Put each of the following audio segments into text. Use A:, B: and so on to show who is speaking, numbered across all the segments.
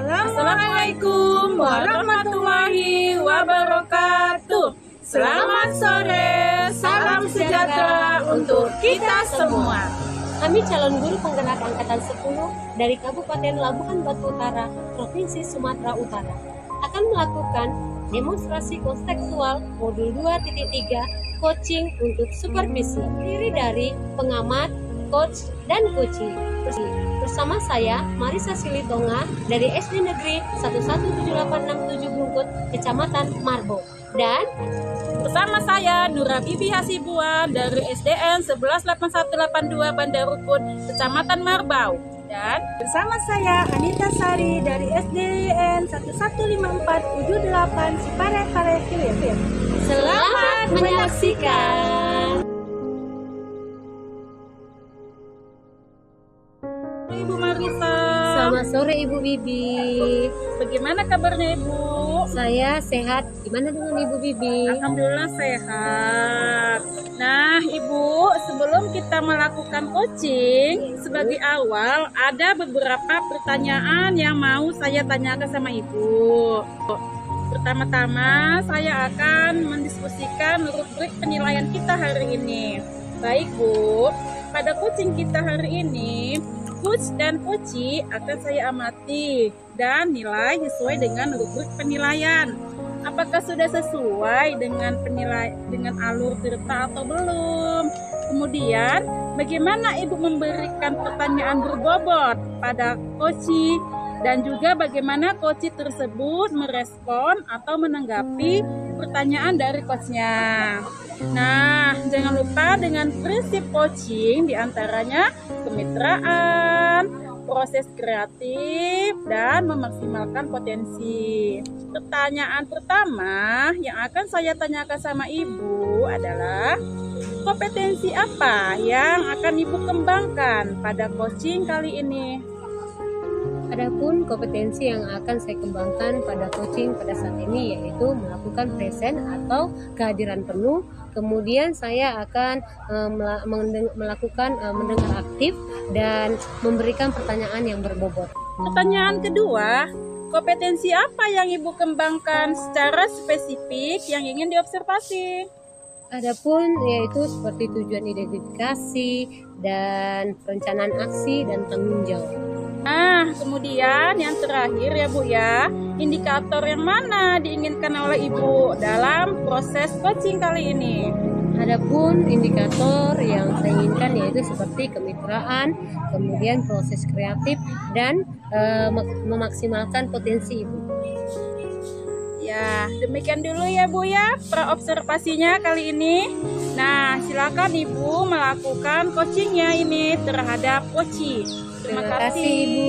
A: Assalamualaikum warahmatullahi wabarakatuh. Selamat sore, salam sejahtera untuk kita semua.
B: Kami calon guru penggerak angkatan 10 dari Kabupaten Labuhan Batu Utara, Provinsi Sumatera Utara akan melakukan demonstrasi kontekstual modul 2.3 coaching untuk supervisi, terdiri dari pengamat, coach, dan coaching. Bersama saya, Marisa Silitonga dari SD Negeri 11787 Bungkut, Kecamatan Marbo. Dan
A: bersama saya, Nura Bibi Hasibuan dari SDN 118182 Bandar Rukun, Kecamatan Marbau. Dan
C: bersama saya, Anita Sari dari SDN 115478 Ciparepare Hilir.
B: Selamat menyaksikan.
A: Ibu Marisa.
B: Selamat sore Ibu Bibi.
A: Bagaimana kabarnya Ibu?
B: Saya sehat. Gimana dengan Ibu Bibi?
A: Alhamdulillah sehat. Nah Ibu, sebelum kita melakukan coaching, sebagai awal ada beberapa pertanyaan yang mau saya tanyakan sama Ibu. Pertama-tama saya akan mendiskusikan rubrik penilaian kita hari ini. Baik Bu, pada coaching kita hari ini, coach dan coachee akan saya amati dan nilai sesuai dengan rubrik penilaian. Apakah sudah sesuai dengan dengan alur cerita atau belum? Kemudian, bagaimana Ibu memberikan pertanyaan berbobot pada coachee dan juga bagaimana coachee tersebut merespon atau menanggapi pertanyaan dari coachnya. Nah, jangan lupa dengan prinsip coaching diantaranya kemitraan, proses kreatif, dan memaksimalkan potensi. Pertanyaan pertama yang akan saya tanyakan sama Ibu adalah kompetensi apa yang akan Ibu kembangkan pada coaching kali ini?
B: Adapun kompetensi yang akan saya kembangkan pada coaching pada saat ini yaitu melakukan present atau kehadiran penuh. Kemudian saya akan melakukan mendengar aktif dan memberikan pertanyaan yang berbobot.
A: Pertanyaan kedua, kompetensi apa yang Ibu kembangkan secara spesifik yang ingin diobservasi?
B: Adapun yaitu seperti tujuan identifikasi dan perencanaan aksi dan tanggung jawab.
A: Nah, kemudian yang terakhir ya Bu ya, indikator yang mana diinginkan oleh Ibu dalam proses coaching kali ini?
B: Adapun indikator yang saya inginkan yaitu seperti kemitraan, kemudian proses kreatif dan memaksimalkan potensi Ibu.
A: Ya, demikian dulu ya Bu ya praobservasinya kali ini. Nah, silakan Ibu melakukan coachingnya ini terhadap coachee. Terima kasih
B: Ibu.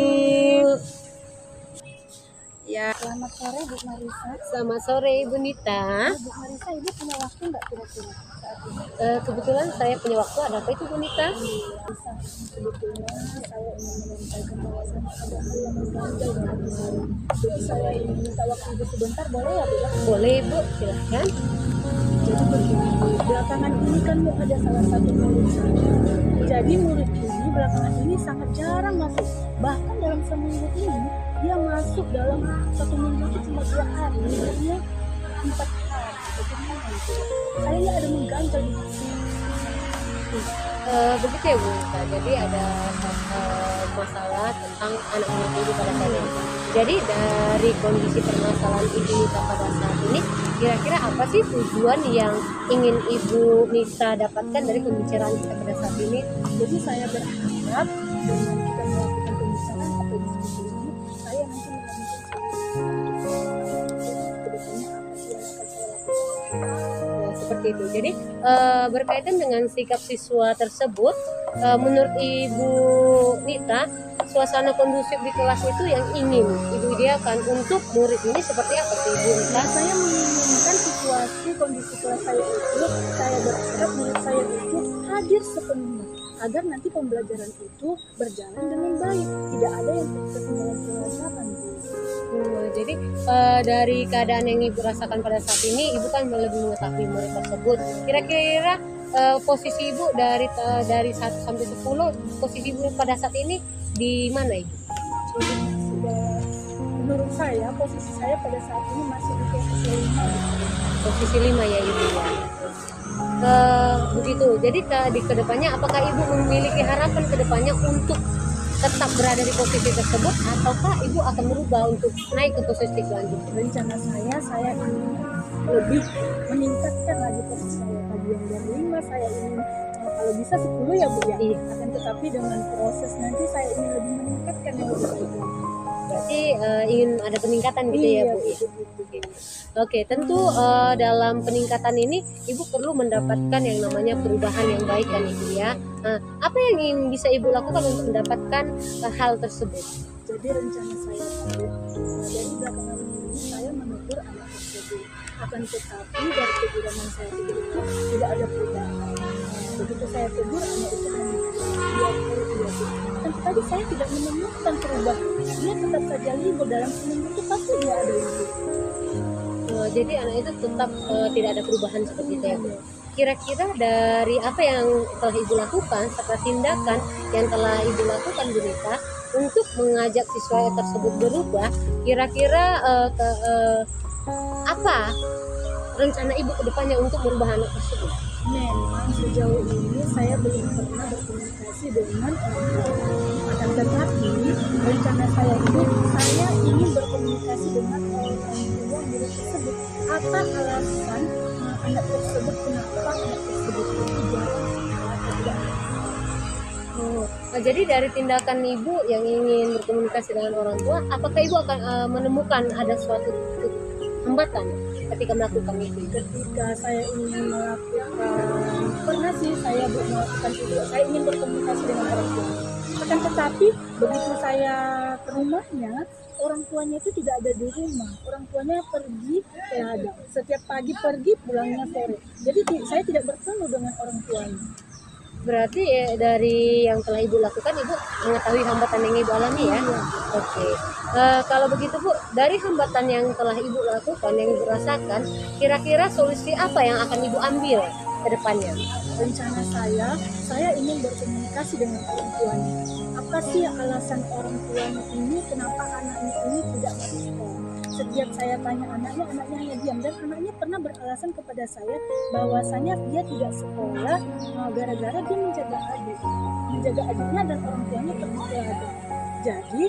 A: Ya.
C: Selamat sore Bu Marisa.
B: Selamat sore Ibu Nita.
C: Bu Marisa, Ibu punya waktu nggak kira-kira saat ini?
B: Kebetulan saya punya waktu. Ada apa itu Bu Nita?
C: Bisa. Sebetulnya saya ingin menyampaikan bahwasannya ada hal yang mengganjal dalam hati saya. Jadi saya ingin minta waktu Ibu sebentar, boleh ya Bu?
B: Boleh Ibu, silahkan.
C: Jadi begini, belakangan ini kan Bu ada salah satu murid saya. Jadi murid ini belakangan ini sangat jarang masuk. Bahkan dalam seminggu ini dia masuk dalam satu minggu itu cuma 2 hari, liburnya 4 hari. Bagaimana itu? Kayaknya ada mengganjal di hati.
B: Begitu ya Bu Nita. Jadi ada masalah tentang anak murid ini pada saat ini. Jadi dari kondisi permasalahan Ibu Nita pada saat ini, kira-kira apa sih tujuan yang ingin Ibu Nita dapatkan dari pembicaraan kita pada saat ini?
C: Jadi saya berharap dengan kita melakukan pembicaraan atau diskusi ini, saya nanti menemukan solusi kedepannya apa sih yang akan saya lakukan.
B: Seperti itu. Jadi berkaitan dengan sikap siswa tersebut, menurut Ibu Nita, suasana kondusif di kelas itu yang ingin Ibu idealkan untuk murid ini seperti apa sih Ibu Nita?
C: Saya menginginkan situasi kondisi kelas saya itu, saya berharap murid saya itu hadir sepenuhnya agar nanti pembelajaran itu berjalan dengan baik, tidak ada yang ketinggalan pelajaran.
B: Jadi dari keadaan yang Ibu rasakan pada saat ini, Ibu kan lebih mengetahui murid tersebut. Kira-kira posisi Ibu dari 1 sampai 10, posisi Ibu pada saat ini di mana Ibu?
C: Sudah menurut saya posisi saya pada saat ini masih di posisi 5.
B: Posisi 5 ya ibu ya. Begitu. Jadi di kedepannya apakah ibu memiliki harapan kedepannya untuk tetap berada di posisi tersebut, ataukah ibu akan merubah untuk naik ke posisi selanjutnya?
C: Rencana saya ingin lebih meningkatkan lagi posisi saya. Tadi yang dari 5 saya ingin kalau bisa 10 ya Bu ya.
B: Iya.
C: Akan tetapi dengan proses nanti saya ingin lebih meningkatkan yang lebih baik lagi.
B: Berarti ingin ada peningkatan gitu ya Bu. Oke, tentu dalam peningkatan ini ibu perlu mendapatkan yang namanya perubahan yang baik kan ibu ya. Nah, apa yang ingin bisa ibu lakukan untuk mendapatkan hal tersebut?
C: Jadi rencana saya dari belakangan ini saya menegur anak tersebut. Akan tetapi dari teguran saya tidak ada perubahan. Begitu saya tegur anak itu hanya dan tadi saya tidak menemukan perubahan. Dia tetap saja libur dalam seminggu itu pasti dia ada libur.
B: Jadi anak itu tetap tidak ada perubahan seperti itu ya Bu. Kira-kira dari apa yang telah ibu lakukan serta tindakan yang telah ibu lakukan Bu Nita untuk mengajak siswa tersebut berubah, kira-kira apa rencana ibu ke depannya untuk merubah anak tersebut?
C: Memang sejauh ini saya belum pernah berkomunikasi dengan orang tua. Akan tetapi rencana saya ini saya ingin berkomunikasi dengan orang tua murid tersebut. Apa alasan anak tersebut, kenapa anak tersebut tidak?
B: Jadi dari tindakan ibu yang ingin berkomunikasi dengan orang tua, apakah ibu akan menemukan ada suatu hambatan ketika melakukan itu?
C: Ketika saya ingin melakukan, pernah sih saya melakukan itu, saya ingin berkomunikasi dengan orang tua. Akan tetapi begitu saya ke rumahnya, orang tuanya itu tidak ada di rumah. Orang tuanya pergi ke ladang. Setiap pagi pergi, pulangnya sore. Jadi saya tidak bertemu dengan orang tuanya.
B: Berarti dari yang telah ibu lakukan, ibu mengetahui hambatan yang ibu alami ya? Oke. Kalau begitu Bu, dari hambatan yang telah ibu lakukan, yang ibu rasakan, kira-kira solusi apa yang akan ibu ambil ke depannya?
C: Rencana saya ingin berkomunikasi dengan orang tuanya. Apa sih alasan orang tuanya ini, kenapa anaknya ini tidak masuk sekolah? Setiap saya tanya anaknya hanya diam, dan anaknya pernah beralasan kepada saya bahwasanya dia tidak sekolah gara-gara dia menjaga adiknya dan orang tuanya pergi ke ladang. Jadi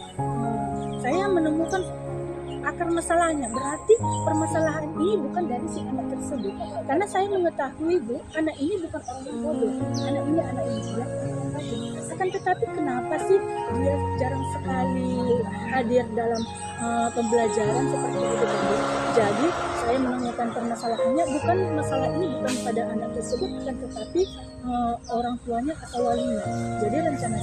C: saya menemukan akar masalahnya. Berarti permasalahan ini bukan dari si anak tersebut, karena saya mengetahui Bu, anak ini bukan orang yang bodoh, anak ini anak yang bijak. Akan tetapi kenapa sih dia jarang sekali hadir dalam pembelajaran seperti itu tadi? Jadi saya menemukan permasalahannya bukan masalah ini bukan pada anak tersebut, akan tetapi orang tuanya atau walinya. Jadi rencana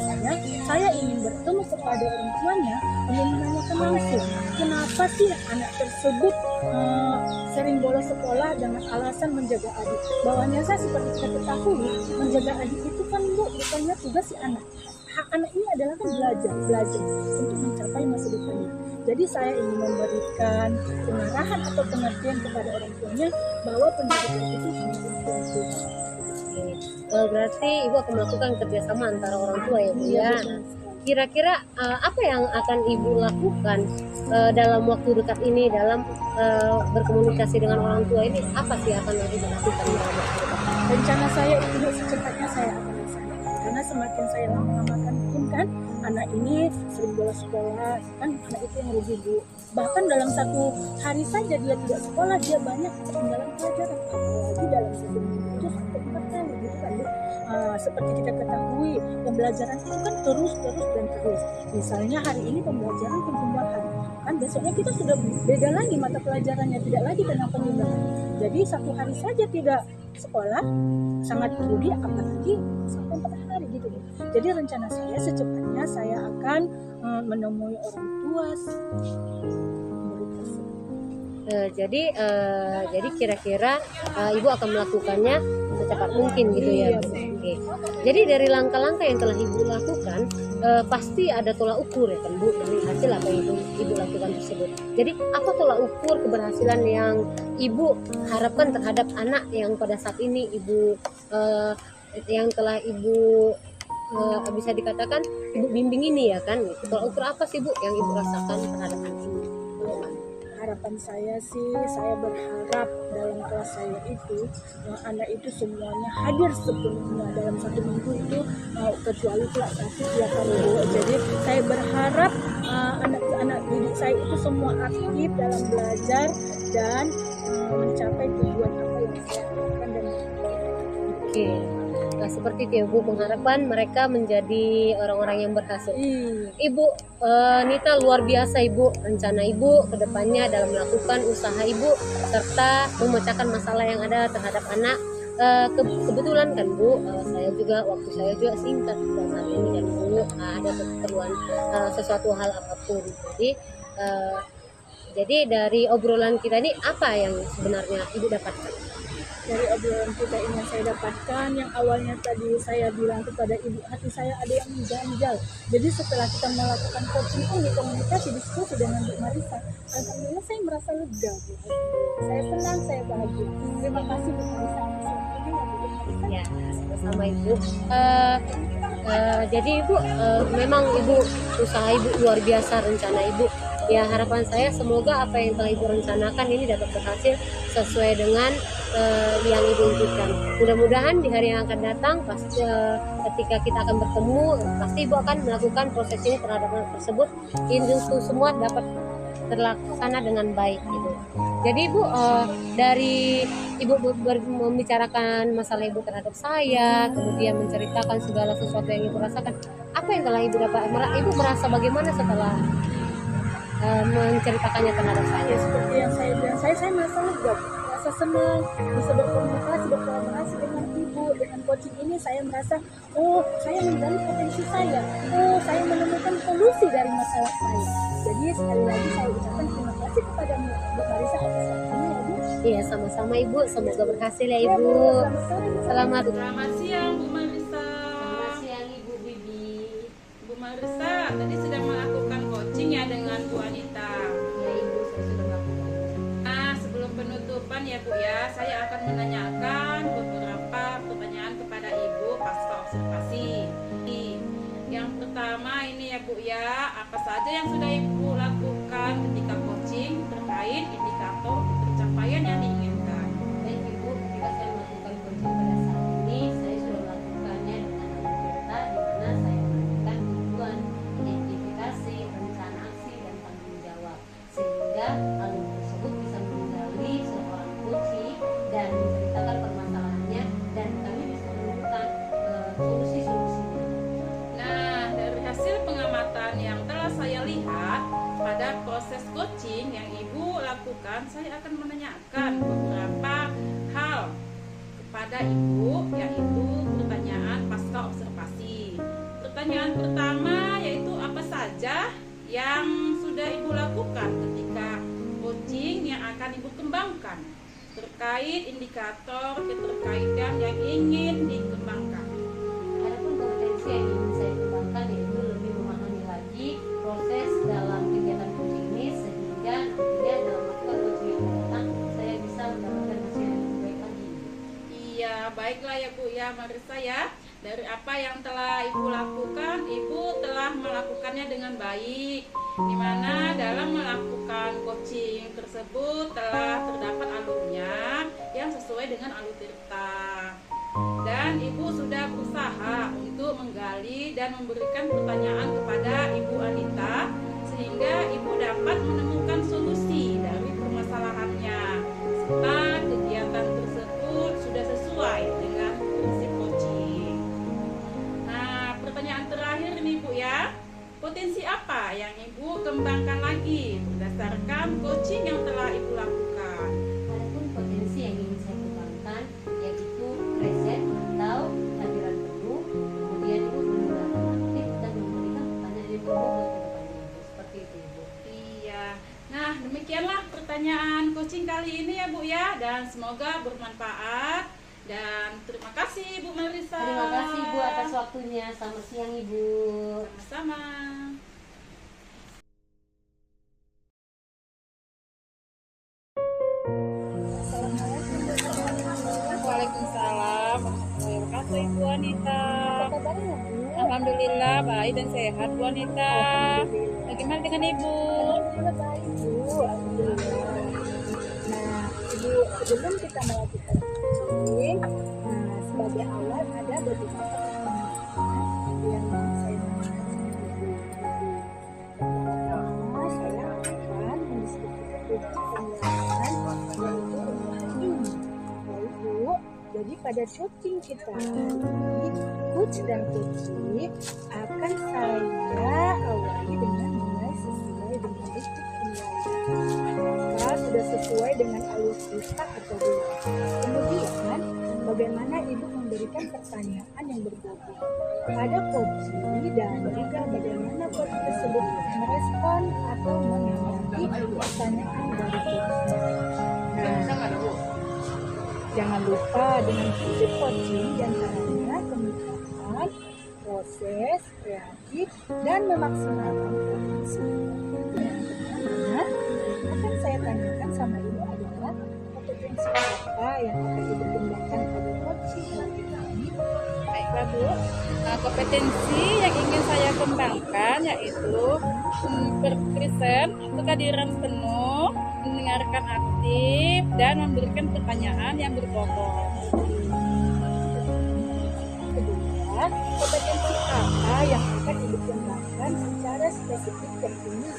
C: saya ingin bertemu kepada orang tuanya, ingin menanyakan langsung kenapa sih anak tersebut sering bolos sekolah dengan alasan menjaga adik. Bahwanya saya seperti kita ketahui, menjaga adik itu kan Bu bukannya tugas si anak. Hak anak ini adalah kan belajar untuk mencapai masa depannya. Jadi saya ingin memberikan pengarahan atau pengertian kepada orang tuanya bahwa pendidikan itu sangat penting.
B: Berarti ibu akan melakukan kerjasama antara orang tua ya Bu ya. Kira-kira apa yang akan ibu lakukan dalam waktu dekat ini dalam berkomunikasi dengan orang tua ini? Apa sih akan ibu lakukan dalam waktu dekat?
C: Rencana saya itu secepatnya saya akan laksanakan, karena semakin saya mengamalkan pun kan anak ini sering bolos sekolah, kan anak itu yang rugi Bu. Bahkan dalam satu hari saja dia tidak sekolah, dia banyak ketinggalan pelajaran, apalagi dalam satu minggu itu sampai 4 kali gitu kan Bu. Seperti kita ketahui pembelajaran itu kan terus dan terus. Misalnya hari ini pembelajaran pembubahan, kan besoknya kita sudah beda lagi mata pelajarannya, tidak lagi tentang penyumbangan. Jadi satu hari saja tidak sekolah sangat rugi, apalagi sampai 4 hari gitu. Jadi rencana saya secepatnya saya akan menemui orang tua murid tersebut.
B: Jadi kira-kira ibu akan melakukannya secepat mungkin gitu ya Bu. Oke. Jadi dari langkah-langkah yang telah ibu lakukan pasti ada tolak ukur ya kan Bu dari hasil apa yang ibu lakukan tersebut. Jadi apa tolak ukur keberhasilan yang ibu harapkan terhadap anak yang pada saat ini ibu yang telah ibu bisa dikatakan ibu bimbing ini ya kan? Tolak ukur apa sih Bu yang ibu rasakan terhadap anak ini?
C: harapan saya sih, saya berharap dalam kelas saya itu anak itu semuanya hadir sepenuhnya dalam 1 minggu itu, kecuali kelas 1 ya kalau Bu. Jadi saya berharap anak-anak didik saya itu semua aktif dalam belajar dan mencapai tujuan apa yang saya harapkan dan
B: Oke. Nah, seperti itu ya Bu, mengharapkan mereka menjadi orang-orang yang berhasil. Ibu Nita, luar biasa Ibu, rencana Ibu ke depannya dalam melakukan usaha Ibu serta memecahkan masalah yang ada terhadap anak. Kebetulan kan Bu, waktu saya juga singkat pada saat ini dan dulu ada keperluan sesuatu hal apapun. Jadi dari obrolan kita ini apa yang sebenarnya Ibu dapatkan?
C: Dari obrolan kita ini yang saya dapatkan, yang awalnya tadi saya bilang kepada Ibu, hati saya ada yang mengganjal. Jadi setelah kita melakukan coaching ini, komunikasi diskusi dengan Bu Marisa, alhamdulillah saya merasa lega Bu. Saya senang, saya bahagia. Terima kasih Bu Marisa.
B: Ya, sama-sama Ibu. Jadi Ibu, memang Ibu, usaha Ibu luar biasa, rencana Ibu. Ya, harapan saya semoga apa yang telah Ibu rencanakan ini dapat berhasil sesuai dengan yang Ibu impikan. Mudah-mudahan di hari yang akan datang, pasti ketika kita akan bertemu, pasti Ibu akan melakukan proses ini terhadap anak tersebut. Itu semua dapat terlaksana dengan baik gitu. Jadi Ibu, dari Ibu membicarakan masalah Ibu terhadap saya, kemudian menceritakan segala sesuatu yang Ibu rasakan, apa yang telah Ibu dapat? Ibu merasa bagaimana setelah menceritakannya terhadap saya?
C: Seperti yang saya bilang, saya merasa lega, merasa senang bisa berkomunikasi, berkolaborasi dengan Ibu. Dengan coaching ini saya merasa, saya menggali potensi saya, saya menemukan solusi dari masalah saya. Jadi sekali lagi saya ucapkan terima kasih kepada Bu Marisa atas waktunya ya Bu.
B: Iya, sama-sama Ibu, semoga berhasil ya Ibu. Selamat
A: siang Bu Marisa.
B: Selamat siang Ibu Bibi.
A: Bu Marisa tadi sudah melakukan coaching ya dengan Bu Anita.
B: Ya Ibu, saya sudah melakukan.
A: Nah, sebelum penutupan ya Bu ya, saya akan menanyakan beberapa pertanyaan kepada Ibu pasca observasi. Yang pertama ini ya Bu ya, apa saja yang sudah Ibu lakukan ketika coaching terkait indikator pencapaian yang diinginkan?
B: Baik Ibu, ketika saya melakukan coaching pada saat ini, saya sudah melakukannya dengan anggota di mana saya memberikan tujuan, identifikasi, rencana aksi, dan tanggung jawab, sehingga hal tersebut bisa menggali seorang coaching dan menceritakan permasalahannya, dan kami bisa menemukan solusi-solusinya.
A: Nah, dari hasil pengamatan yang telah saya lihat pada proses coaching yang Ibu lakukan, saya akan menanyakan beberapa hal kepada Ibu, yaitu pertanyaan pasca observasi. Pertanyaan pertama yaitu apa saja yang sudah Ibu lakukan ketika coaching yang akan Ibu kembangkan terkait indikator keterkaitan yang ingin dikembangkan.
B: Adapun kompetensi yang ingin saya kembangkan yaitu lebih memahami lagi proses dalam kegiatan coaching ini, sehingga nantinya dalam melakukan coaching yang akan datang saya bisa mendapatkan hasil yang lebih baik lagi.
A: Iya, baiklah ya Bu ya Marisa ya. Dari apa yang telah Ibu lakukan, Ibu telah melakukannya dengan baik. Di mana dalam melakukan coaching tersebut telah terdapat alurnya yang sesuai dengan alur Tirta. Dan Ibu sudah berusaha untuk menggali dan memberikan pertanyaan kepada Ibu Anita, sehingga Ibu dapat menemukan solusi dari permasalahannya, serta kegiatan tersebut sudah sesuai dengan prinsip coaching. Nah, pertanyaan terakhir nih Bu ya, potensi apa yang Ibu kembangkan lagi berdasarkan coaching yang telah Ibu lakukan?
B: Adapun potensi yang ingin saya kembangkan yaitu present atau hadiran penuh, kemudian Ibu menggunakan aktif dan memberikan pertanyaan yang penuh ke depannya. Seperti itu Ibu.
A: Iya. Nah, demikianlah pertanyaan coaching kali ini ya Bu ya, dan semoga bermanfaat. Dan terima kasih Bu Marisa.
B: Terima kasih Ibu atas waktunya. Selamat siang Ibu.
A: Sama-sama. Waalaikumsalam warahmatullahi wabarakatuh Ibu Anita.
C: Apa kabarnya Bu?
A: Alhamdulillah baik dan sehat Bu Anita. Bagaimana dengan Ibu?
C: Alhamdulillah baik Bu. Alhamdulillah. Ibu, sebelum kita melakukan coaching, sebagai awal ada beberapa pertanyaan yang saya tanyakan sama Ibu. Pertama, saya akan mendiskusikan penjelasan yaitu untuk ini. Ibu, jadi pada coaching kita hari ini, coach dan coaching akan saya awali dengan mulai sesuai dengan listrik maka sudah sesuai dengan alur cerita atau bulan. Kemudian, bagaimana Ibu memberikan pertanyaan yang berbobot pada coaching dan juga bagaimana coach tersebut merespon atau menanggapi pertanyaan dari coaching. Nah, jangan lupa dengan prinsip coaching diantaranya pemikiran, proses, kreatif, dan memaksimalkan potensi. Yang akan saya tanyakan sama Ibu adalah kompetensi apa yang akan Ibu kembangkan pada coaching kali ini?
A: Baiklah Bu, kompetensi yang ingin saya kembangkan yaitu berpresent atau kehadiran penuh, mendengarkan aktif, dan memberikan pertanyaan yang berbobot.
C: Kedua, kompetensi apa yang akan Ibu kembangkan secara spesifik dan ini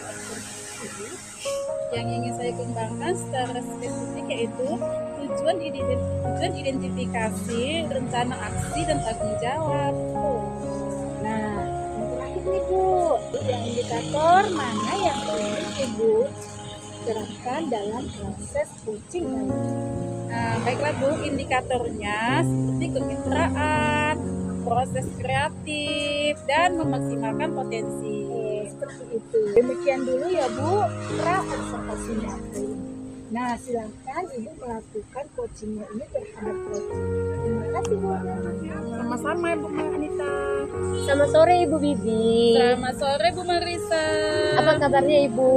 A: Yang ingin saya kembangkan secara spesifik yaitu tujuan identifikasi, rencana aksi, dan tanggung jawab.
C: Nah, yang terakhir nih Bu, yang indikator mana yang ingin Ibu terapkan dalam proses coaching ini?
A: Baiklah Bu, indikatornya seperti kemitraan, proses kreatif, dan memaksimalkan potensi.
C: Seperti itu. Demikian dulu ya Bu, observasinya hari ini. Nah, silakan Ibu melakukan coachingnya ini terhadap coaching. Terima kasih Bu.
A: Sama-sama Ibu Anita.
B: Selamat sore Ibu Bibi.
A: Selamat sore Bu Marisa.
B: Apa kabarnya Ibu?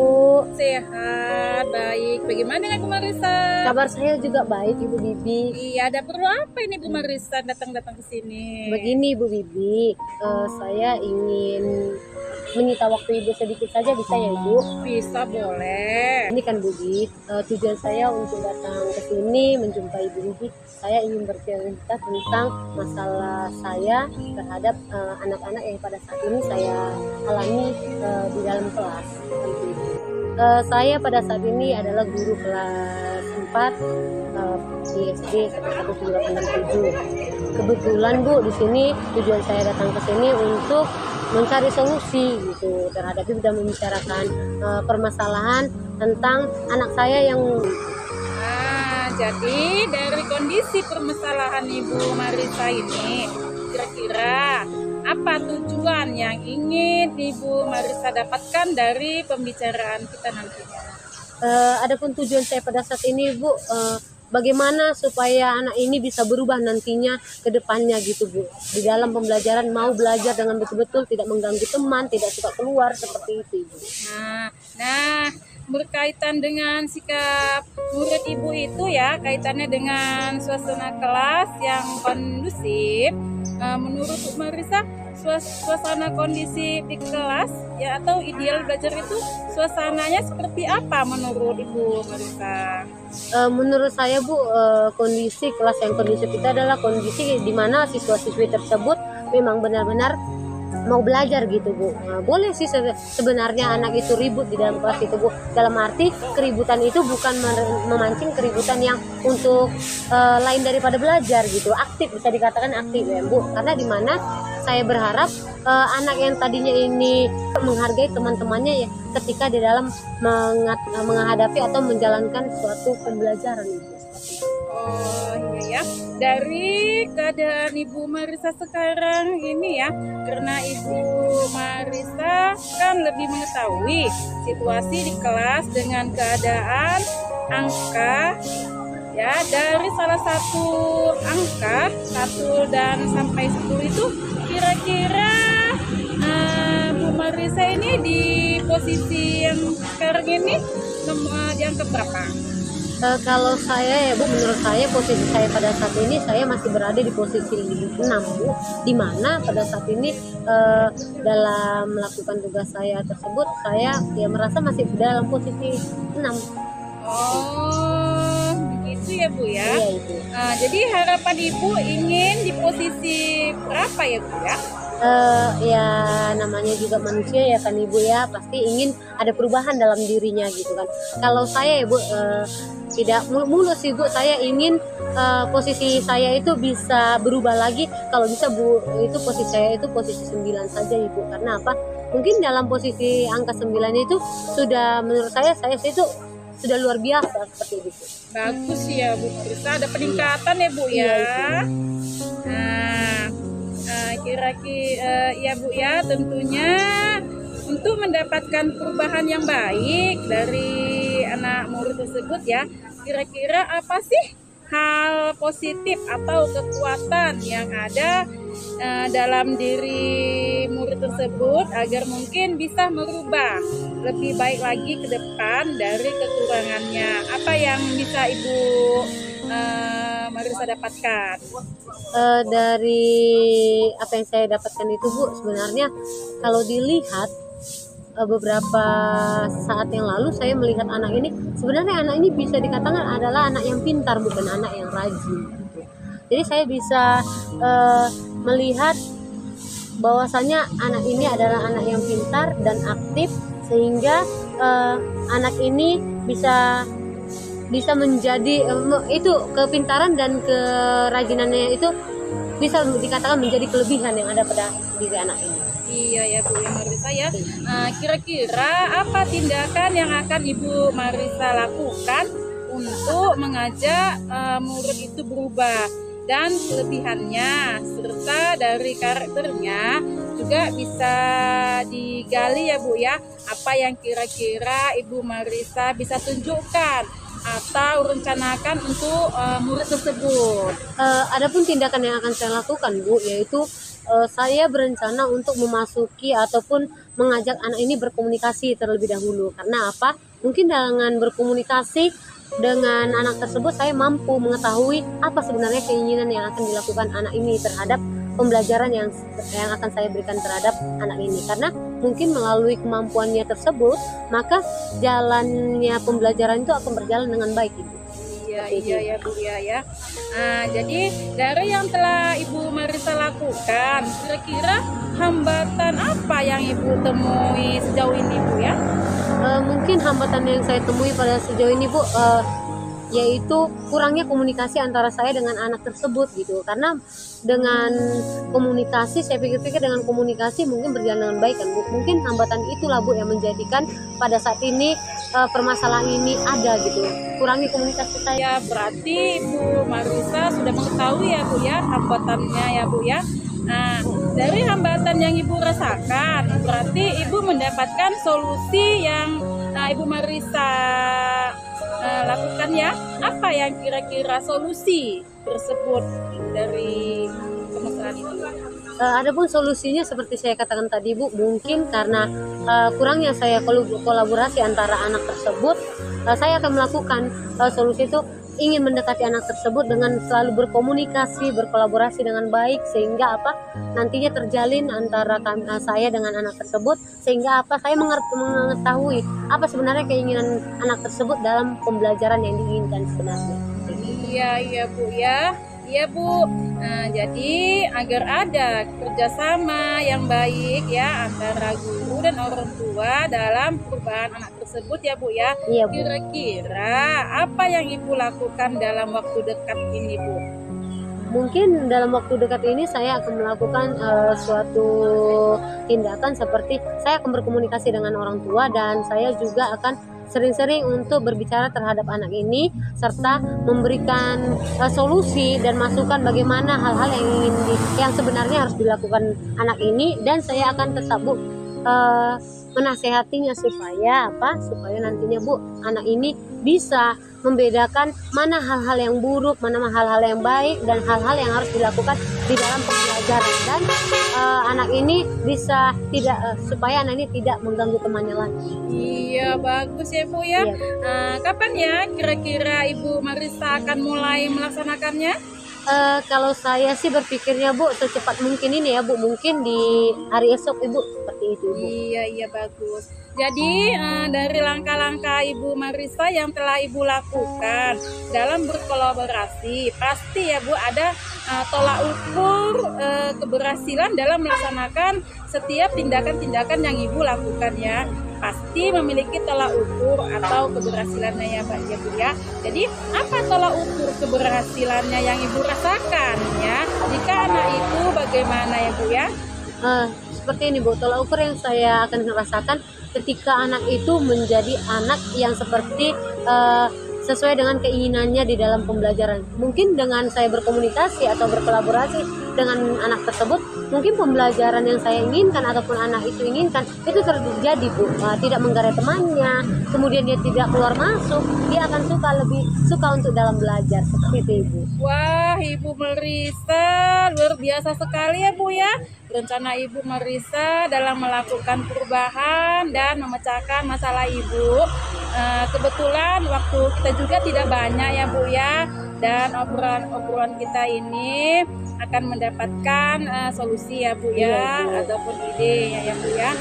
A: Sehat, baik. Bagaimana dengan Bu Marisa?
B: Kabar saya juga baik Ibu Bibi.
A: Iya, ada perlu apa ini Bu Marisa datang-datang ke sini?
B: Begini Bu Bibi, saya ingin menyita waktu Ibu sedikit saja, bisa ya Ibu?
A: Bisa, boleh.
B: Ini kan Bu Bibi, tujuan saya untuk datang ke sini menjumpai Ibu Bibi, saya ingin bercerita tentang masalah saya terhadap anak-anak yang pada saat ini saya alami di dalam kelas. Saya pada saat ini adalah guru kelas 4 di SD 11867. Kebetulan Bu, di sini tujuan saya datang ke sini untuk mencari solusi gitu terhadap Ibu dan membicarakan permasalahan tentang anak saya yang
A: Jadi dari kondisi permasalahan Ibu Marisa ini, kira-kira apa tujuan yang ingin Ibu Marisa dapatkan dari pembicaraan kita nantinya?
B: Adapun tujuan saya pada saat ini Bu, bagaimana supaya anak ini bisa berubah nantinya ke depannya gitu Bu. Di dalam pembelajaran mau belajar dengan betul-betul tidak mengganggu teman, tidak suka keluar seperti itu Ibu.
A: Nah, berkaitan dengan sikap murid Ibu itu ya, kaitannya dengan suasana kelas yang kondusif. Menurut Bu Marisa, suasana kondisi di kelas ya atau ideal belajar itu suasananya seperti apa menurut Ibu Marisa?
B: Menurut saya Bu, kondisi kelas yang kondusif itu adalah kondisi di mana siswa-siswi tersebut memang benar-benar mau belajar gitu Bu. Boleh sih sebenarnya anak itu ribut di dalam kelas itu Bu. Dalam arti keributan itu bukan memancing keributan yang untuk lain daripada belajar gitu. Aktif, bisa dikatakan aktif ya Bu. Karena di mana saya berharap anak yang tadinya ini menghargai teman-temannya ya ketika di dalam menghadapi atau menjalankan suatu pembelajaran itu.
A: Oh iya ya, dari keadaan Ibu Marisa sekarang ini ya, karena Ibu Marisa kan lebih mengetahui situasi di kelas dengan keadaan angka ya, dari salah satu angka 1 dan sampai 10 itu kira-kira Bu Marisa ini di posisi yang sekarang ini di angka berapa?
B: Kalau saya ya Bu, menurut saya posisi saya pada saat ini saya masih berada di posisi 6 Bu, di mana pada saat ini dalam melakukan tugas saya tersebut saya ya merasa masih dalam posisi 6.
A: Oh begitu gitu ya Bu ya.
B: Iya Ibu.
A: Jadi harapan Ibu ingin di posisi berapa ya Bu ya?
B: Ya namanya juga manusia ya kan Ibu ya, pasti ingin ada perubahan dalam dirinya gitu kan. Kalau saya Ibu tidak mulus sih Bu, saya ingin posisi saya itu bisa berubah lagi. Kalau bisa Bu, itu posisi saya itu posisi 9 saja Ibu. Karena apa? Mungkin dalam posisi angka 9 itu sudah, menurut saya itu sudah luar biasa seperti itu.
A: Bagus ya Bu Marisa, ada peningkatan ya Bu ya. Kira-kira ya Bu ya, tentunya untuk mendapatkan perubahan yang baik dari anak murid tersebut ya, kira-kira apa sih hal positif atau kekuatan yang ada dalam diri murid tersebut agar mungkin bisa merubah lebih baik lagi ke depan dari kekurangannya? Apa yang bisa Ibu Marisa dapatkan?
B: Dari apa yang saya dapatkan itu Bu, sebenarnya kalau dilihat beberapa saat yang lalu saya melihat anak ini, sebenarnya anak ini bisa dikatakan adalah anak yang pintar, bukan anak yang rajin gitu. Jadi saya bisa melihat bahwasanya anak ini adalah anak yang pintar dan aktif, sehingga anak ini bisa menjadi itu kepintaran dan kerajinannya itu bisa dikatakan menjadi kelebihan yang ada pada diri anak ini.
A: Iya ya Bu Marisa ya. Kira-kira apa tindakan yang akan Ibu Marisa lakukan untuk mengajak murid itu berubah dan kelebihannya serta dari karakternya juga bisa digali ya Bu ya. Apa yang kira-kira Ibu Marisa bisa tunjukkan atau rencanakan untuk murid tersebut?
B: Adapun tindakan yang akan saya lakukan Bu, yaitu saya berencana untuk memasuki ataupun mengajak anak ini berkomunikasi terlebih dahulu. Karena apa? Mungkin dengan berkomunikasi dengan anak tersebut saya mampu mengetahui apa sebenarnya keinginan yang akan dilakukan anak ini terhadap pembelajaran yang akan saya berikan terhadap anak ini. Karena mungkin melalui kemampuannya tersebut, maka jalannya pembelajaran itu akan berjalan dengan baik Ibu.
A: Iya ya Bu ya. Jadi dari yang telah Ibu Marisa lakukan, kira-kira hambatan apa yang Ibu temui sejauh ini Bu ya?
B: Mungkin hambatan yang saya temui pada sejauh ini Bu, yaitu kurangnya komunikasi antara saya dengan anak tersebut gitu. Karena dengan komunikasi, saya pikir-pikir dengan komunikasi mungkin berjalan dengan baik kan Bu. Mungkin hambatan itulah Bu yang menjadikan pada saat ini permasalahan ini ada gitu, kurangi komunikasi saya.
A: Ya berarti Ibu Marisa sudah mengetahui ya Bu ya hambatannya ya Bu ya. Dari hambatan yang Ibu rasakan, berarti Ibu mendapatkan solusi yang Ibu Marisa lakukan ya. Apa yang kira-kira solusi tersebut dari permasalahan itu?
B: Adapun solusinya seperti saya katakan tadi Bu, mungkin karena kurangnya saya kolaborasi antara anak tersebut, saya akan melakukan solusi itu ingin mendekati anak tersebut dengan selalu berkomunikasi, berkolaborasi dengan baik, sehingga apa nantinya terjalin antara saya dengan anak tersebut, sehingga apa saya mengetahui apa sebenarnya keinginan anak tersebut dalam pembelajaran yang diinginkan sebenarnya.
A: Iya Bu ya. Iya Bu. Jadi agar ada kerjasama yang baik ya antara guru dan orang tua dalam perubahan anak tersebut ya Bu ya.
B: Iya Bu.
A: Kira-kira apa yang Ibu lakukan dalam waktu dekat ini Bu?
B: Mungkin dalam waktu dekat ini saya akan melakukan suatu tindakan seperti saya akan berkomunikasi dengan orang tua, dan saya juga akan sering-sering untuk berbicara terhadap anak ini serta memberikan solusi dan masukan bagaimana hal-hal yang sebenarnya harus dilakukan anak ini. Dan saya akan tetap Bu menasehatinya supaya nantinya Bu anak ini bisa membedakan mana hal-hal yang buruk, mana hal-hal yang baik, dan hal-hal yang harus dilakukan di dalam pembelajaran, dan anak ini bisa supaya anak ini tidak mengganggu temannya lagi.
A: Iya bagus ya Bu ya.
B: Iya.
A: Kapan ya kira-kira Ibu Marisa akan mulai melaksanakannya?
B: Kalau saya sih berpikirnya Bu, secepat mungkin ini ya Bu, mungkin di hari esok Ibu, seperti itu Bu.
A: Iya bagus. Jadi dari langkah-langkah Ibu Marisa yang telah Ibu lakukan dalam berkolaborasi, pasti ya Bu ada tolak ukur keberhasilan dalam melaksanakan setiap tindakan-tindakan yang Ibu lakukan ya. Pasti memiliki tolak ukur atau keberhasilannya ya Mbak ya Bu ya. Jadi apa tolak ukur keberhasilannya yang Ibu rasakan ya? Jika anak itu bagaimana ya Bu ya?
B: Seperti ini Bu, tolak ukur yang saya akan rasakan ketika anak itu menjadi anak yang seperti sesuai dengan keinginannya di dalam pembelajaran. Mungkin dengan saya berkomunikasi atau berkolaborasi dengan anak tersebut, mungkin pembelajaran yang saya inginkan ataupun anak itu inginkan itu terjadi Bu. Tidak menggeret temannya, kemudian dia tidak keluar masuk, dia akan lebih suka untuk dalam belajar, seperti itu Ibu.
A: Wah, Ibu Marisa luar biasa sekali ya Bu ya. Rencana Ibu Marisa dalam melakukan perubahan dan memecahkan masalah Ibu. Kebetulan waktu kita juga tidak banyak ya Bu ya. Dan obrolan kita ini akan mendapatkan solusi ya Bu ya, ataupun ide ya Bu ya.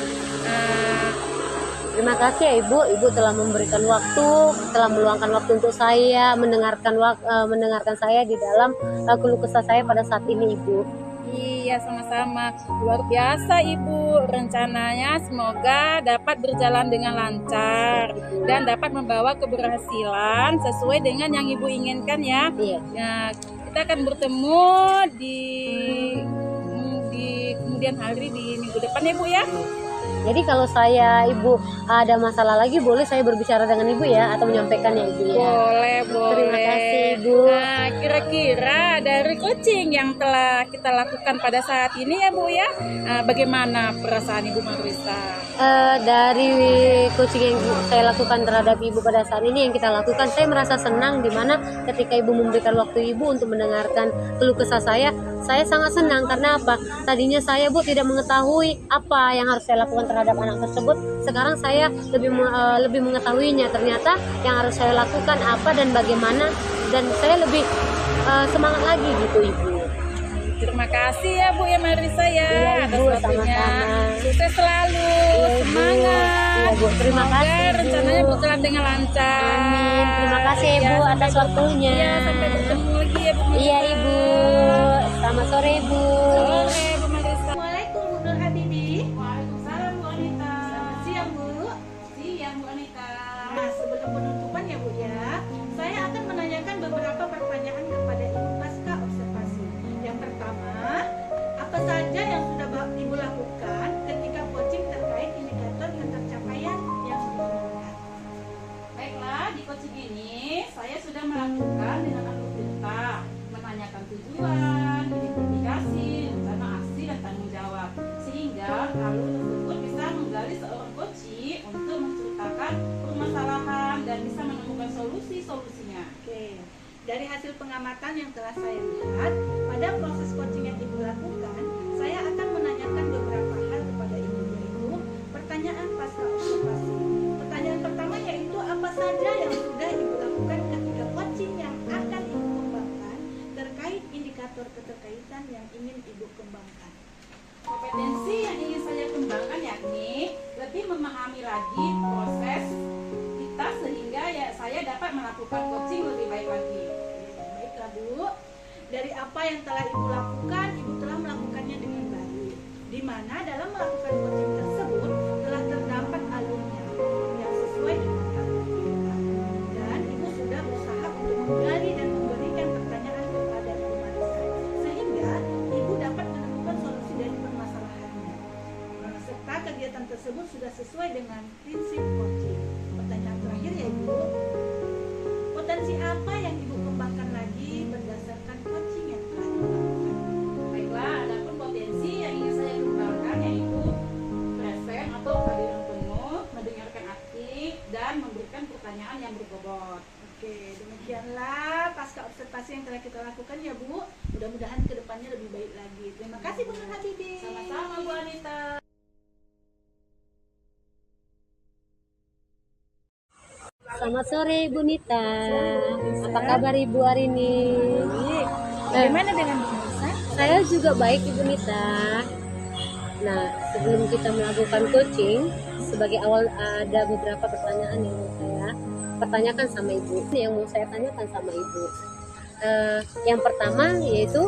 B: Terima kasih ya Ibu telah memberikan waktu, telah meluangkan waktu untuk saya, mendengarkan saya di dalam keluh kesah saya pada saat ini Ibu.
A: Iya sama-sama, luar biasa Ibu. Rencananya semoga dapat berjalan dengan lancar dan dapat membawa keberhasilan sesuai dengan yang Ibu inginkan ya.
B: Iya.
A: Nah, kita akan bertemu di kemudian hari di minggu depan ya Bu ya.
B: Jadi kalau Ibu ada masalah lagi, boleh saya berbicara dengan Ibu ya, atau menyampaikannya Ibu ya.
A: Boleh.
B: Terima kasih Ibu.
A: Nah, kira-kira dari coaching yang telah kita lakukan pada saat ini ya Bu ya, bagaimana perasaan Ibu Marisa?
B: Dari coaching yang saya lakukan terhadap Ibu pada saat ini, yang kita lakukan, saya merasa senang di mana ketika Ibu memberikan waktu Ibu untuk mendengarkan keluh kesah saya sangat senang. Karena apa? Tadinya saya Bu tidak mengetahui apa yang harus saya lakukan terhadap anak tersebut. Sekarang saya lebih mengetahuinya. Ternyata yang harus saya lakukan apa dan bagaimana, dan saya lebih semangat lagi gitu Ibu.
A: Terima kasih ya Bu ya Marisa ya,
B: Iya,
A: atas
B: Ibu,
A: waktunya.
B: sama-sama.
A: Sukses selalu,
B: Iya, Ibu.
A: semangat.
B: Iya, Bu. Terima
A: Semoga
B: kasih, Bu.
A: rencananya berjalan dengan lancar.
B: Amin. Terima kasih
A: Ya,
B: Ibu
A: sampai
B: atas waktunya.
A: Iya, sampai bertemu lagi ya Bu Marisa.
B: Iya Ibu. Selamat sore Ibu.
A: Sore Bu Marisa.
C: Assalamualaikum Bu Nur Habibi.
A: Waalaikumsalam Bu Anita.
C: Selamat siang Bu.
A: Siang Bu Anita.
C: Nah, sebelum penutupan ya Bu ya, saya akan menanyakan beberapa pertanyaan kepada Ibu pasca observasi. Yang pertama, apa saja yang sudah Ibu lakukan ketika coaching terkait indikator ketercapaian yang digunakan?
A: Baiklah, di coaching ini saya sudah melakukan dengan alur cerita, menanyakan tujuan, identifikasi, rencana aksi dan tanggung jawab, sehingga alur tersebut bisa menggali seorang coaching untuk menceritakan permasalahan dan bisa menemukan solusinya.
C: Oke, dari hasil pengamatan yang telah saya lihat, pada proses coaching yang Ibu lakukan, saya akan menanyakan beberapa hal kepada Ibu, yaitu pertanyaan pasca observasi. Pertanyaan pertama yaitu apa saja yang sudah Ibu lakukan ketika coaching yang akan Ibu kembangkan terkait indikator keterkaitan yang ingin Ibu kembangkan.
A: Kompetensi yang ingin saya kembangkan yakni lebih memahami lagi proses kita sehingga ya saya dapat melakukan coaching lebih baik lagi.
C: Baiklah Bu, dari apa yang telah Ibu lakukan, Ibu telah melakukannya dengan baik. Di mana dalam melakukan coaching tersebut telah terdapat alurnya yang sesuai dengan alur kita. Dan Ibu sudah berusaha untuk menggali dan memberikan pertanyaan kepada Ibu Marisa, sehingga Ibu dapat menemukan solusi dari permasalahannya. Serta kegiatan tersebut sudah sesuai dengan prinsip coaching. Pertanyaan terakhir ya Ibu, potensi apa yang Ibu kembangkan lagi berdasarkan coaching yang telah Ibu lakukan?
A: Baiklah, adapun potensi yang ingin saya kembangkan yaitu present atau kehadiran penuh, mendengarkan aktif dan memberikan pertanyaan yang berbobot.
C: Oke, demikianlah pasca observasi yang telah kita lakukan ya Bu. Mudah-mudahan kedepannya lebih baik lagi. Terima kasih Bu Nur Habibi.
A: Sama-sama Bu Anita.
B: Selamat sore Ibu Nita. Apa kabar Ibu hari ini?
C: Bagaimana dengan Bu Nisa?
B: Saya juga baik Ibu Nita. Nah, sebelum kita melakukan coaching, sebagai awal ada beberapa pertanyaan yang mau saya pertanyakan sama Ibu, yang mau saya tanyakan sama Ibu. Yang pertama yaitu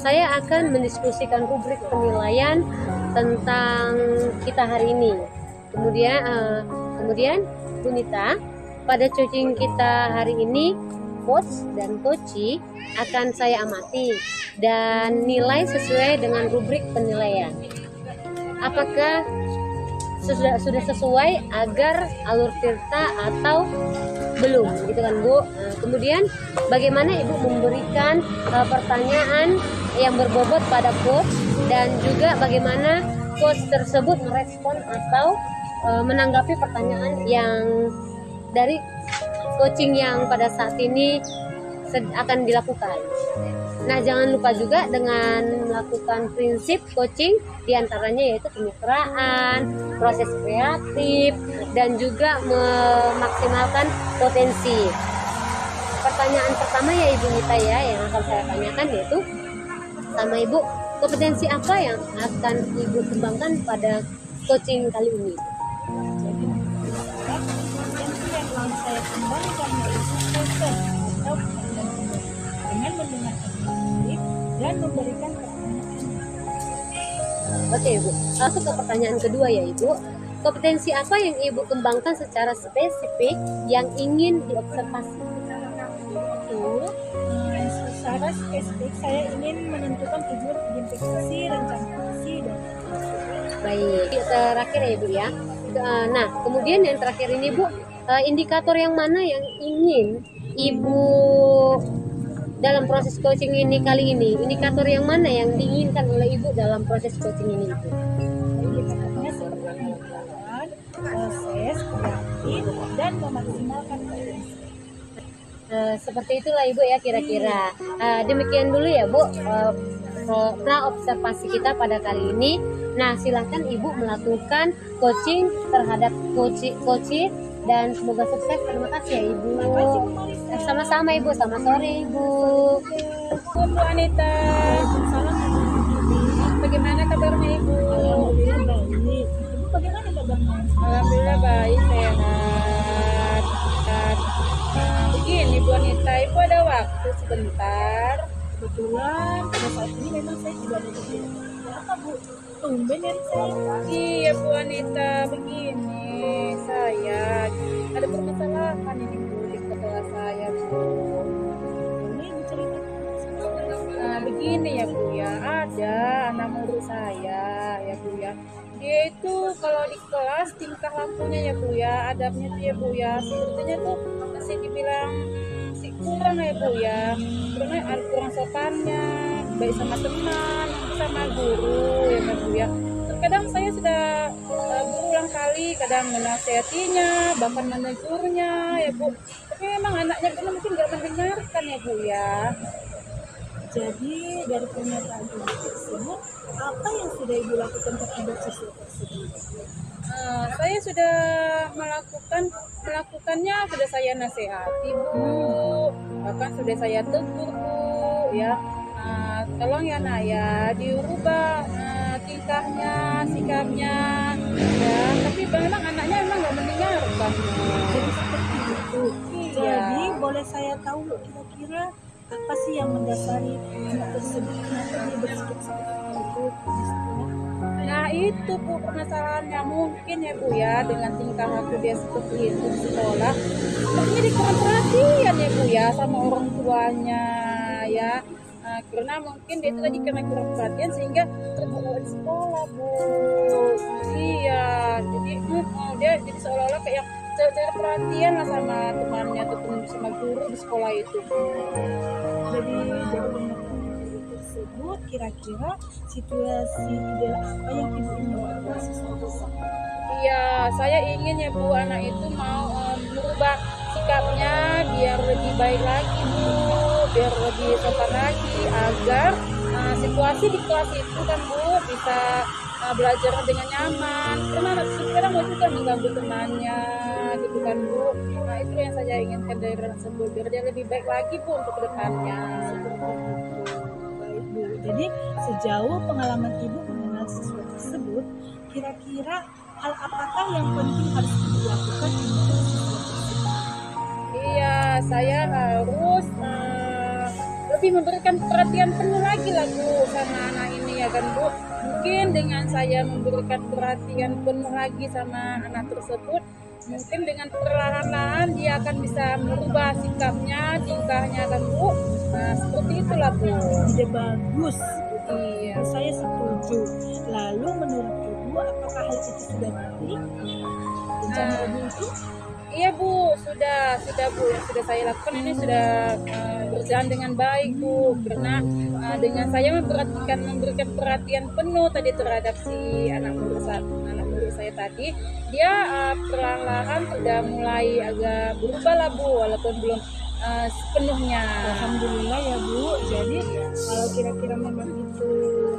B: saya akan mendiskusikan rubrik penilaian tentang kita hari ini. Kemudian Bu Nita, pada coaching kita hari ini, coach dan coachee akan saya amati dan nilai sesuai dengan rubrik penilaian. Apakah sudah sesuai agar alur tirta atau belum, gitu kan Bu? Kemudian bagaimana Ibu memberikan pertanyaan yang berbobot pada coach, dan juga bagaimana coach tersebut merespon atau menanggapi pertanyaan yang dari coaching yang pada saat ini akan dilakukan. Nah, jangan lupa juga dengan melakukan prinsip coaching, diantaranya yaitu kemitraan, proses kreatif, dan juga memaksimalkan potensi. Pertanyaan pertama ya Ibu Nita ya, yang akan saya tanyakan yaitu sama Ibu, kompetensi apa yang akan Ibu kembangkan pada coaching kali ini?
C: Jadi kompetensi yang akan saya kembangkan yaitu proses atau dengan mendengarkan musik dan memberikan pertanyaan.
B: Oke Ibu, langsung ke pertanyaan kedua ya Ibu. Kompetensi apa yang Ibu kembangkan secara spesifik yang ingin diobservasi?
C: Secara spesifik saya ingin menentukan tujuan identifikasi, rencana aksi, dan
B: Baik, terakhir ya Ibu ya. Nah, kemudian yang terakhir ini Bu, indikator yang mana yang ingin Ibu dalam proses coaching ini kali ini? Indikator yang mana yang diinginkan oleh Ibu dalam proses coaching ini Ibu?
C: indikatornya seperti pengetahuan, proses, kreatif, dan memaksimalkan potensi.
B: Seperti itulah Ibu ya kira-kira. Demikian dulu ya Bu pra-observasi kita pada kali ini. Nah, silahkan Ibu melakukan coaching terhadap coachee dan semoga sukses. Terima kasih ya Ibu. Sama-sama Ibu, selamat sore Ibu.
A: Bu Anita, bagaimana kabarnya Ibu?
C: Alhamdulillah baik. Ibu bagaimana kabarnya?
A: Alhamdulillah baik, sehat. Begini Bu Anita, Ibu ada waktu sebentar.
C: Kebetulan pada saat ini memang saya tidak ada kegiatan. Apa Bu? Tumben dari saya.
A: Iya Bu Anita, begini saya ada permasalahan ini Bu di kepala saya Bu.
C: Ini cerita.
A: Nah begini ya Bu ya, ada anak murid saya ya Bu ya. Dia itu kalau di kelas tingkah lakunya ya Bu ya, adabnya tuh ya Bu ya, sebetulnya tuh masih dibilang masih kurang ya Bu ya, karena ada kurang sopannya, baik sama teman, sama guru ya Bu ya. Terkadang saya sudah berulang kali kadang menasihatinya, bahkan menegurnya ya Bu, tapi memang anaknya itu mungkin nggak mendengarkan ya Bu ya.
C: Jadi dari pernyataan Ibu tersebut, apa yang sudah Ibu lakukan terhadap siswa tersebut?
A: Saya sudah melakukannya, sudah saya nasihati Bu, bahkan sudah saya tegur Bu ya. Tolong ya Nak ya diubah tingkahnya, sikapnya ya, tapi memang anaknya memang nggak mendengarkan.
C: Jadi seperti itu.
A: Iya.
C: Jadi boleh saya tahu kira-kira apa sih yang mendasari anak tersebut kenapa dia bersikap seperti itu di sekolah?
A: Nah itu Bu permasalahannya, mungkin ya Bu ya, dengan tingkah laku dia seperti itu di sekolah, sepertinya dia kurang perhatian ya Bu ya sama orang tuanya ya. Karena mungkin dia itu tadi karena kurang perhatian sehingga terbawa di sekolah Bu. Iya, jadi dia jadi seolah-olah kayak cari perhatian lah sama temannya ataupun sama guru di sekolah itu.
C: Jadi dari tersebut kira-kira situasi ideal apa yang Ibu ingin pada siswa tersebut?
A: Iya, saya ingin ya Bu anak itu mau merubah sikapnya biar lebih baik lagi Bu, biar lebih sopan lagi agar situasi di kelas itu kan Bu bisa belajar dengan nyaman. Karena kadang mau juga mengganggu temannya gitu kan Bu. Nah itu yang saya inginkan dari anak tersebut, biar dia lebih baik lagi Bu untuk kedepannya.
C: Baik Bu, jadi sejauh pengalaman Ibu mengenal siswa tersebut, kira-kira hal apakah yang penting harus dilakukan untuk siswa tersebut?
A: Iya, saya harus lebih memberikan perhatian penuh lagi lah Bu sama anak ini ya kan Bu. Mungkin dengan saya memberikan perhatian penuh lagi sama anak tersebut, mungkin dengan perlahan-lahan dia akan bisa merubah sikapnya, tingkahnya kan Bu. Nah seperti itulah Bu.
C: Ide bagus.
A: Iya.
C: Saya setuju. Lalu menurut Ibu, apakah hal itu sudah baik? Rencana Ibu itu?
A: Iya Bu, sudah Bu, yang sudah saya lakukan ini sudah berjalan dengan baik Bu, karena dengan saya memberikan perhatian penuh tadi terhadap si anak murid saya tadi, dia perlahan-lahan sudah mulai agak berubah lah Bu, walaupun belum sepenuhnya.
C: Alhamdulillah ya Bu. Jadi kalau kira-kira memang itu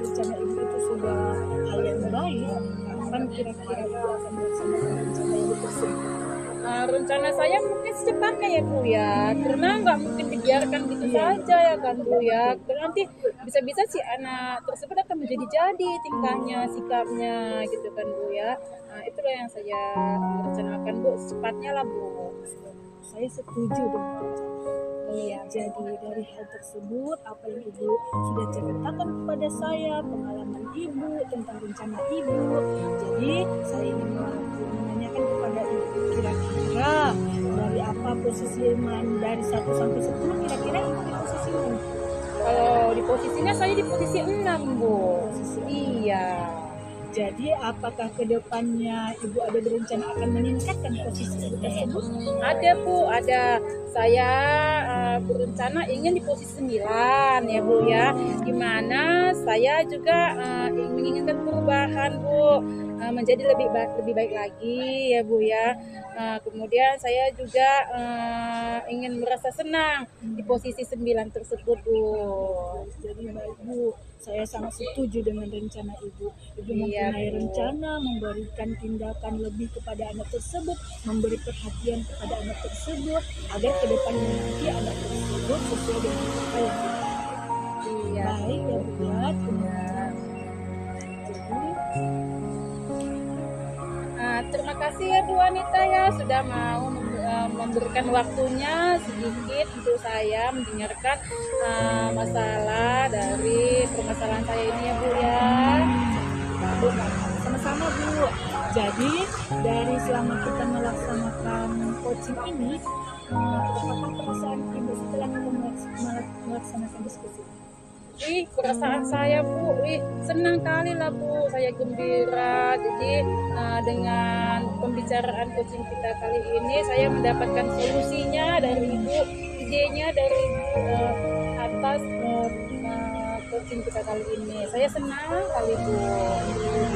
C: rencana Ibu itu sudah hal yang baik, kapan kira-kira Ibu akan melaksanakan rencana Ibu tersebut?
A: Rencana saya mungkin secepatnya ya Bu ya, karena nggak mungkin dibiarkan gitu saja ya kan Bu ya, karena nanti bisa-bisa si anak tersebut akan menjadi-jadi tingkahnya, sikapnya gitu kan Bu ya. Nah itulah yang saya rencanakan Bu, secepatnya lah Bu.
C: Saya setuju dengan rencana. Iya, jadi dari hal tersebut, apa yang Ibu sudah ceritakan kepada saya, pengalaman Ibu tentang rencana Ibu. Jadi saya ingin menanyakan kepada Ibu, kira-kira dari apa posisi dari 1 sampai 10, kira-kira Ibu di posisi mana?
A: Kalau di posisinya saya di posisi 6 Bu. Iya.
C: Jadi apakah kedepannya Ibu ada berencana akan meningkatkan posisi Ibu tersebut?
A: Ada Bu, ada. Saya berencana ingin di posisi 9 ya Bu ya. Dimana saya juga menginginkan perubahan Bu, menjadi lebih baik lagi ya Bu ya. Kemudian saya juga ingin merasa senang di posisi 9 tersebut Bu.
C: Jadi baik Bu, saya sangat setuju dengan rencana Ibu. Ibu
A: Iya,
C: mempunyai
A: Bu.
C: rencana memberikan tindakan lebih kepada anak tersebut, memberi perhatian kepada anak tersebut, agar kedepannya nanti anak tersebut sesuai dengan apa yang kita
A: Iya.
C: baik ya Bu ya. Jadi
A: Terima kasih ya Bu Anita ya sudah mau memberikan waktunya sedikit untuk saya mendengarkan masalah dari permasalahan saya ini ya Bu ya.
C: sama-sama Bu. Jadi dari selama kita melaksanakan coaching ini, apa perasaan Ibu setelah kita melaksanakan diskusi?
A: Perasaan saya Bu, senang kali lah Bu, saya gembira. Jadi dengan pembicaraan coaching kita kali ini, saya mendapatkan solusinya dari Ibu, idenya dari Ibu atas coaching kita kali ini. Saya senang kali Bu.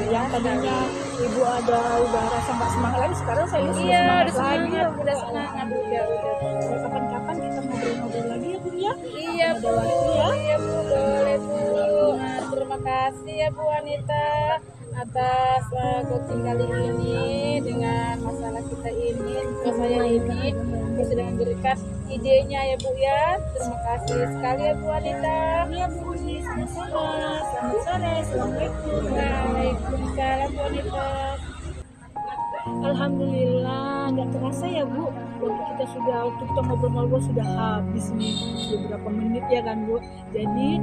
C: Yang tadinya Ibu udah rasa nggak semangat lagi, sekarang saya sudah
A: Iya,
C: semangat
A: udah
C: lagi.
A: semangat, udah semangat udah.
C: Kapan-kapan kita ngobrol-ngobrol lagi ya Bu ya.
A: Iya
C: Ada
A: Bu,
C: waktu ya.
A: iya Bu, boleh Bu. Terima kasih ya Bu Anita atas coaching kali ini dengan masalah kita ini, masalah saya ini, yang sudah memberikan idenya ya Bu ya. Terima kasih sekali ya Bu Anita.
C: Iya Bu, sama-sama. Selamat sore, assalamualaikum.
A: Waalaikumsalam Bu Anita.
C: Alhamdulillah, nggak terasa ya Bu, waktu kita ngobrol-ngobrol sudah habis nih, beberapa menit ya kan Bu. Jadi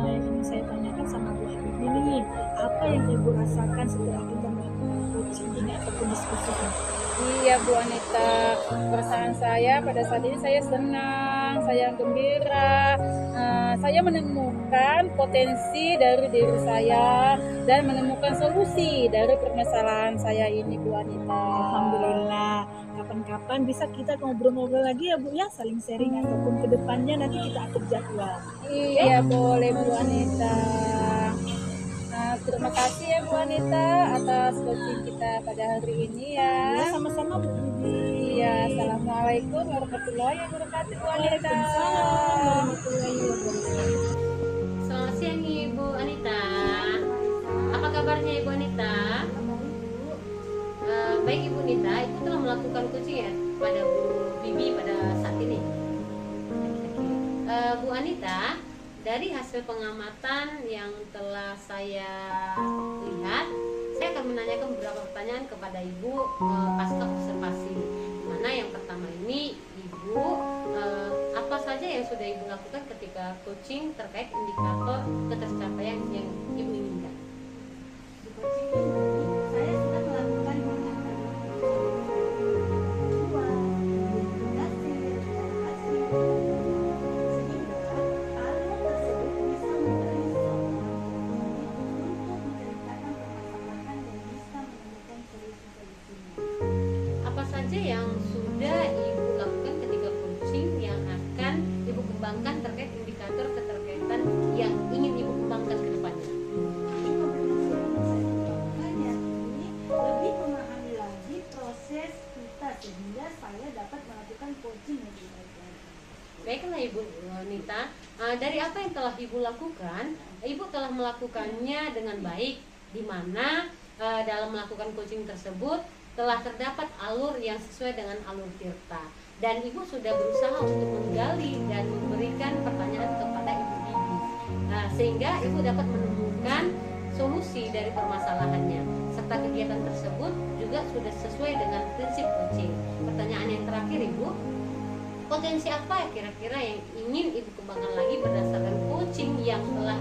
C: yang saya tanyakan sama Bu Habibie nih, apa yang Ibu rasakan setelah kita melakukan coaching ini ataupun diskusi ini?
A: Iya Bu Anita, perasaan saya pada saat ini saya senang, saya gembira, saya menemukan potensi dari diri saya dan menemukan solusi dari permasalahan saya ini Bu Anita.
C: Alhamdulillah, kapan-kapan bisa kita ngobrol-ngobrol lagi ya Bu ya, saling sharing ataupun kedepannya nanti kita atur jadwal.
A: Iya boleh Bu Anita. Terima kasih ya Bu Anita atas coaching kita pada hari ini
C: Ya,
A: ya.
C: sama-sama Bu Bibi.
A: Iya, assalamualaikum warahmatullahi wabarakatuh Bu Anita.
C: Waalaikumsalam warahmatullahi wabarakatuh.
B: Selamat siang Ibu Anita. Apa kabarnya Ibu Anita? Baik Ibu Nita, Ibu telah melakukan coaching ya pada Bu Bibi pada saat ini. Bu Anita, dari hasil pengamatan yang telah saya lihat, saya akan menanyakan beberapa pertanyaan kepada Ibu pasca observasi. Mana yang pertama ini, Ibu, apa saja yang sudah Ibu lakukan ketika coaching terkait indikator ketercapaian yang Ibu inginkan?
C: Di coaching ini saya sudah melakukan
B: Apa saja yang sudah Ibu lakukan ketika coaching yang akan Ibu kembangkan terkait indikator keterkaitan yang ingin Ibu kembangkan ke depannya?
C: Lebih memahami lagi proses kita sehingga saya dapat melakukan coaching lebih baik lagi.
B: Baiklah Ibu Nita, dari apa yang telah Ibu lakukan, Ibu telah melakukannya dengan baik, di mana dalam melakukan coaching tersebut telah terdapat alur yang sesuai dengan alur Tirta, dan Ibu sudah berusaha untuk menggali dan memberikan pertanyaan kepada Ibu Bibi, sehingga Ibu dapat menemukan solusi dari permasalahannya, serta kegiatan tersebut juga sudah sesuai dengan prinsip coaching. Pertanyaan yang terakhir Ibu, potensi apa kira-kira yang ingin Ibu kembangkan lagi berdasarkan coaching yang telah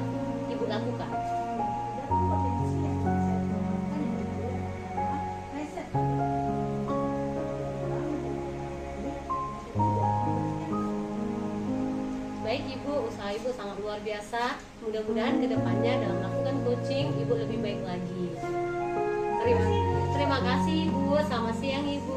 B: Ibu lakukan?
C: Ada potensi yang bisa saya kembangkan yang kedua adalah riset.
B: Baik Ibu, usaha Ibu sangat luar biasa. Mudah-mudahan kedepannya dalam melakukan coaching Ibu lebih baik lagi. Terima kasih Ibu. Selamat siang Ibu.